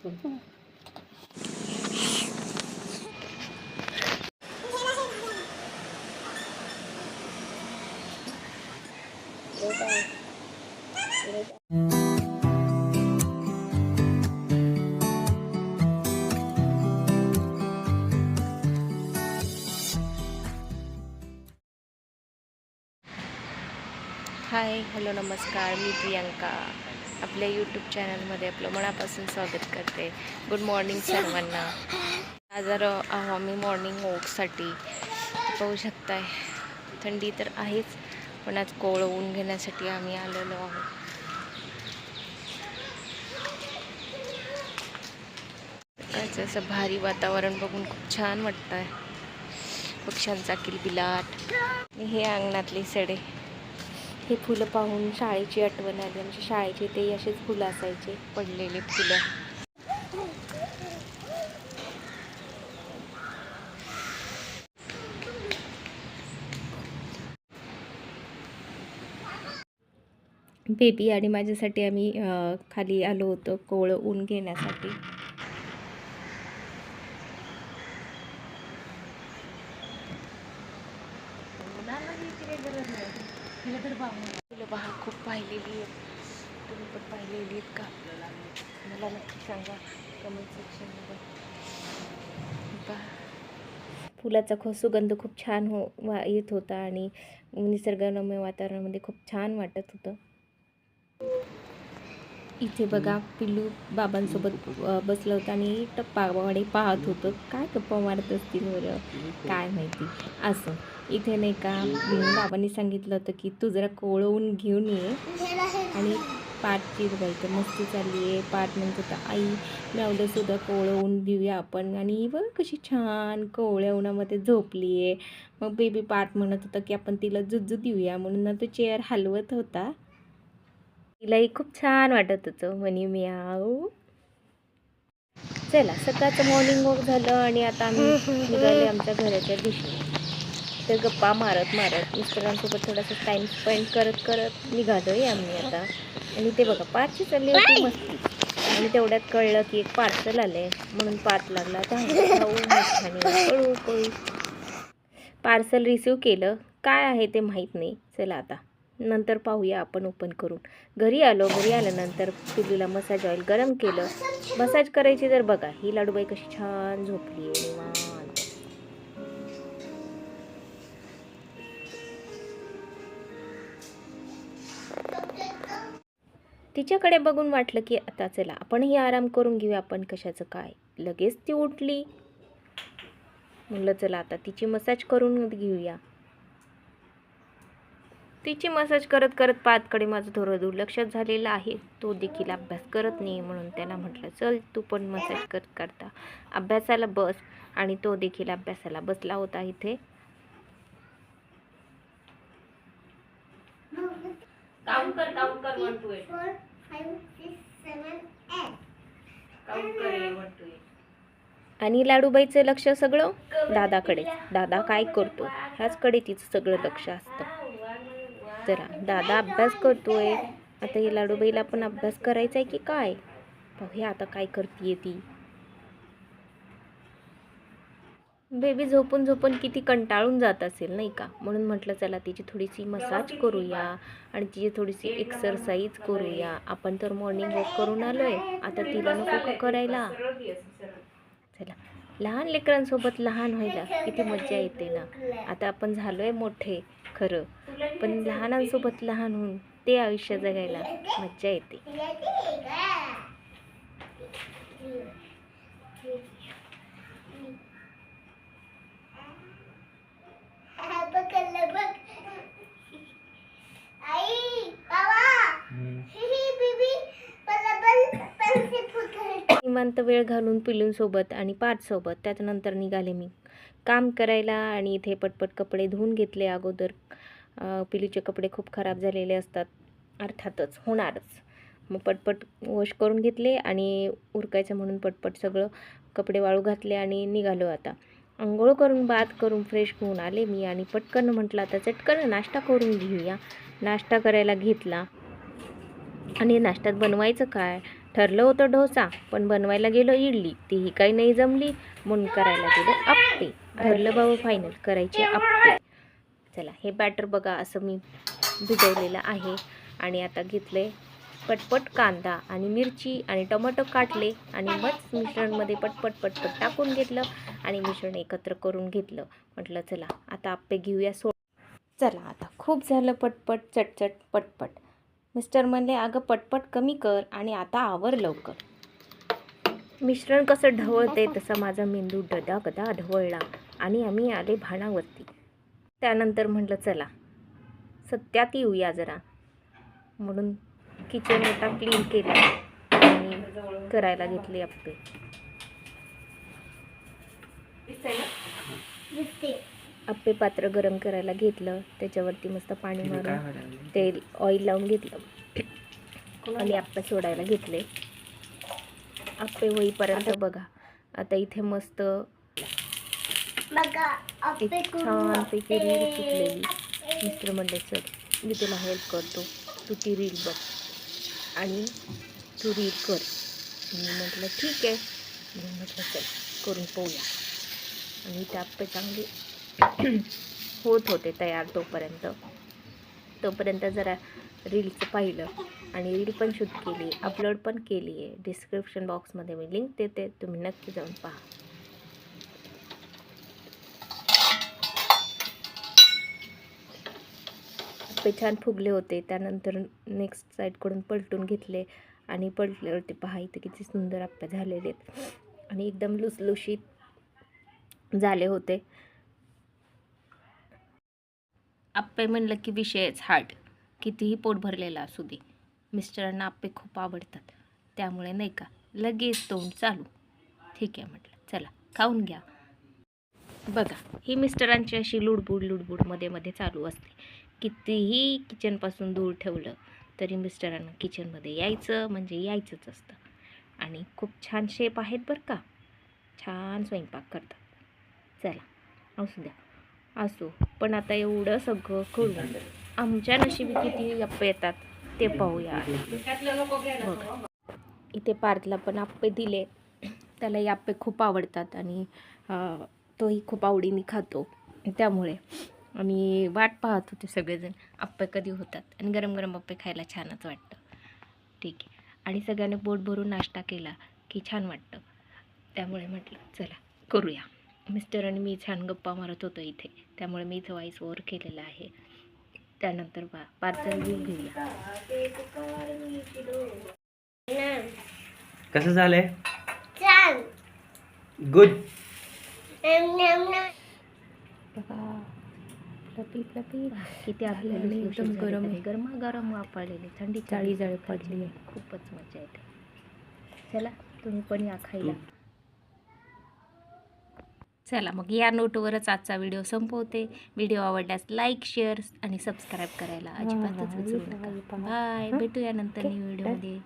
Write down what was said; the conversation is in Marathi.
हाय, हॅलो, नमस्कार. मी प्रियांका आपल्या यूट्यूब चॅनलमध्ये आपलं मनापासून स्वागत करते. गुड मॉर्निंग सर्वांना. आज आम्ही मॉर्निंग वॉकसाठी पाहू शकताय. थंडी तर आहेच, पण आज कोवळं ऊन घेण्यासाठी आम्ही आलेलो आहोत. सकाळचं असं भारी वातावरण बघून खूप छान वाटतं आहे. पक्ष्यांचा किलबिलाट, हे अंगणातले सडे, हे फुलं पाहून शाळेची आठवण आली. आमच्या शाळेचे ते असेच फुलं असायचे, पडलेले फुलं. बेबी आणि माझ्यासाठी आम्ही खाली आलो होतो कोवळं ऊन घेण्यासाठी. फुलं पहा, खूप पाहिलेली आहेत. तुम्ही पण पाहिलेली आहेत का? मला नक्की सांगा कमेंट सेक्शनमध्ये. फुलाचा सुगंध खूप छान येत होता आणि निसर्गरम्य वातावरणामध्ये खूप छान वाटत होतं. इथे बघा, पिल्लू बाबांसोबत बसलं होतं आणि टप्पावाडे पाहत होतं. काय गप्पा मारत असतील बरं, काय माहिती. असं इथे नाही का, बाबांनी सांगितलं होतं की तू जरा कोवळवून घेऊन ये. आणि पाठची बघायचं मस्ती चालली आहे. पाठ म्हणत होता, आई सुद्धा कोवळं ऊन देऊया आपण. आणि बघ कशी छान कोवळ्या उन्हामध्ये झोपली आहे. मग बेबी पाठ म्हणत होता की आपण तिला जुजू देऊया, म्हणून तो चेअर हलवत होता. तिलाही खूप छान वाटत होतं म्हणे म्याऊ. चला, सकाळचं मॉर्निंग वॉक झालं आणि आता आम्ही निघाले आमच्या घराच्या दिशेने. तर गप्पा मारत मिस्टरांसोबत थोडासा टाईम स्पेंड करत निघालोय आम्ही आता. आणि ते बघा, पाठची चालली होती मस्ती. आणि तेवढ्यात कळलं की एक पार्सल आलंय, म्हणून पाठ लागला पळू. पार्सल रिसीव केलं. काय आहे ते माहीत नाही. चला आता नंतर पाहूया आपण ओपन करून. घरी आल्यानंतर पिल्लूला मसाज ऑइल गरम केलं. मसाज करायची तर बघा, ही लाडूबाई कशी छान झोपली आहे निवांत. तिच्याकडे बघून वाटलं की आता चला आपणही आराम करून घेऊया. आपण कशाचं काय, लगेच ती उठली. म्हणलं चला आता तिची मसाज करून घेऊया. तिची मसाज करत पाठकडे माझं थोडं दुर्लक्षात झालेलं आहे. तो देखील अभ्यास करत नाही, म्हणून त्याला म्हटलं चल तू पण मसाज करता अभ्यासाला बस. आणि तो देखील अभ्यासाला बसला होता. इथे काउंट कर 1 2 8 4 5 6 7 8 काउंट कर 1 2 8. आणि लाडूबाईचं लक्ष सगळं दादाकडे. दादा काय करतो ह्याचकडे तिचं सगळं लक्ष असतं. जरा दादा अभ्यास करतोय, आता ही लाडूबाईला पण अभ्यास करायचा आहे की काय, पाहूया आता काय करतीये ती. बेबी झोपून किती कंटाळून जात असेल नाही का, म्हणून म्हटलं चला तिची थोडीशी मसाज करूया आणि तिची थोडीशी एक्सरसाइज करूया. आपण तर मॉर्निंग वॉक करून आलोय, आता तिला नको का करायला. चला, लहान लेकरांसोबत लहान व्हायला किती मज्जा येते ना. आता आपण झालोय मोठे खरं, पण लहानांसोबत लहान होऊन ते आयुष्य जगायला मज्जा येते. निवांत वेळ घालून पिल्लूंसोबत आणि पाठसोबत त्याच्यानंतर निघाले मी काम करायला. आणि इथे पटपट कपडे धुवून घेतले अगोदर. पिल्लूचे कपडे खूप खराब झालेले असतात, अर्थातच होणारच. मग पटपट वॉश करून घेतले आणि उरकायचं म्हणून पटपट सगळं कपडे वाळू घातले आणि निघालो. आता अंघोळ करून बाथ करून फ्रेश होऊन आले मी. आणि पटकन म्हटलं आता चटकन नाश्ता करून घेऊया. नाश्ता करायला घेतला. आणि नाश्त्यात बनवायचं काय, ठरलं होतं डोसा, पण बनवायला गेलो इडली, तीही काही नाही जमली, म्हणून करायला गेलो आप्पे. ठरलं बाबा फायनल करायचे आप्पे. चला हे बॅटर बघा असं मी भिजवलेलं आहे. आणि आता घेतले पटपट कांदा आणि मिरची आणि टोमॅटो काटले आणि मग मिश्रणमध्ये पटपट टाकून घेतलं आणि मिश्रण एकत्र करून घेतलं. म्हटलं चला आता आप्पे घेऊया चला आता खूप झालं पटपट चटचट पटपट. मिस्टर म्हणले अगं पटपट कमी कर आणि आता आवर लवकर. मिश्रण कसं ढवळते तसा माझा मेंदू गदा ढवळला आणि आम्ही आले भाणावरती. त्यानंतर म्हटलं चला सत्यात येऊया जरा, म्हणून किचन ओटा क्लीन केला आणि करायला घेतले आप्पे. आप्पे पात्र गरम करायला घेतलं, त्याच्यावरती मस्त पाणी मारून तेल ऑइल लावून घेतलं आणि आप्पे सोडायला घेतले. आप्पे होईपर्यंत बघा आता इथे मस्त एक छानपैकी रील सुटलेली. मिस्टर म्हणले चल मी तुला हेल्प करतो, तू ती रील बघ आणि तू रील कर. मी म्हटलं ठीक आहे. मी म्हटलं चल करून पाहूया. आणि ते आप्पे चांगले होत होते तयार. तोपर्यंत जरा रीलचं पाहिलं आणि रील पण शूट केली, अपलोड पण केली आहे. डिस्क्रिप्शन बॉक्समध्ये मी लिंक देते, तुम्ही नक्की जाऊन पहा. आप्पे छान फुगले होते. त्यानंतर नेक्स्ट साईडकडून पलटून घेतले आणि पलटल्यावरती पहा इथे किती सुंदर आप्पे झालेले आहेत आणि एकदम लुसलुशीत झाले होते. आप्पे म्हणलं की विषयच हार्ड, कितीही पोट भरलेला असू दे. मिस्टरांना आप्पे खूप आवडतात, त्यामुळे नाही का लगेच तोंड चालू. ठीक आहे म्हटलं चला खाऊन घ्या. बघा ही मिस्टरांची अशी लुडबुड मध्ये चालू असते. कितीही किचनपासून दूर ठेवलं तरी मिस्टरांना किचनमध्ये यायचं म्हणजे यायचंच असतं. आणि खूप छान शेफ आहेत बरं का, छान स्वयंपाक करतात. चला असू द्या असो, पण आता एवढं सगळं करून आमच्या नशिबी किती आप्पे येतात ते पाहूया. बघा इथे पार्थला पण आप्पे दिले, त्यालाही आप्पे खूप आवडतात आणि तोही खूप आवडीने खातो. त्यामुळे आम्ही वाट पाहत होते सगळेजण आप्पे कधी होतात. आणि गरम गरम आप्पे खायला छानच वाटतं. ठीक आहे. आणि सगळ्यांनी पोट भरून नाश्ता केला की छान वाटतं. त्यामुळे म्हटलं चला करूया. मिस्टर आणि मी छान गप्पा मारत होतो इथे, त्यामुळे मी इथं व्हॉइस ओव्हर केलेला आहे. त्यानंतर पार्सल घेऊया. कसं झालंय? गुड. किती आपल्याला एकदम गरम आहे, गरम वापरलेली थंडी चाळी जाळी पडली आहे. खूपच मजा येते. चला तुम्ही पण या खायला. चला मग या नोटवरच आजचा व्हिडिओ संपवते. व्हिडिओ आवडल्यास लाईक शेअर आणि सबस्क्राईब करायला अजिबातच विसरू नका. बाय, भेटूया नंतर न्यू व्हिडिओमध्ये.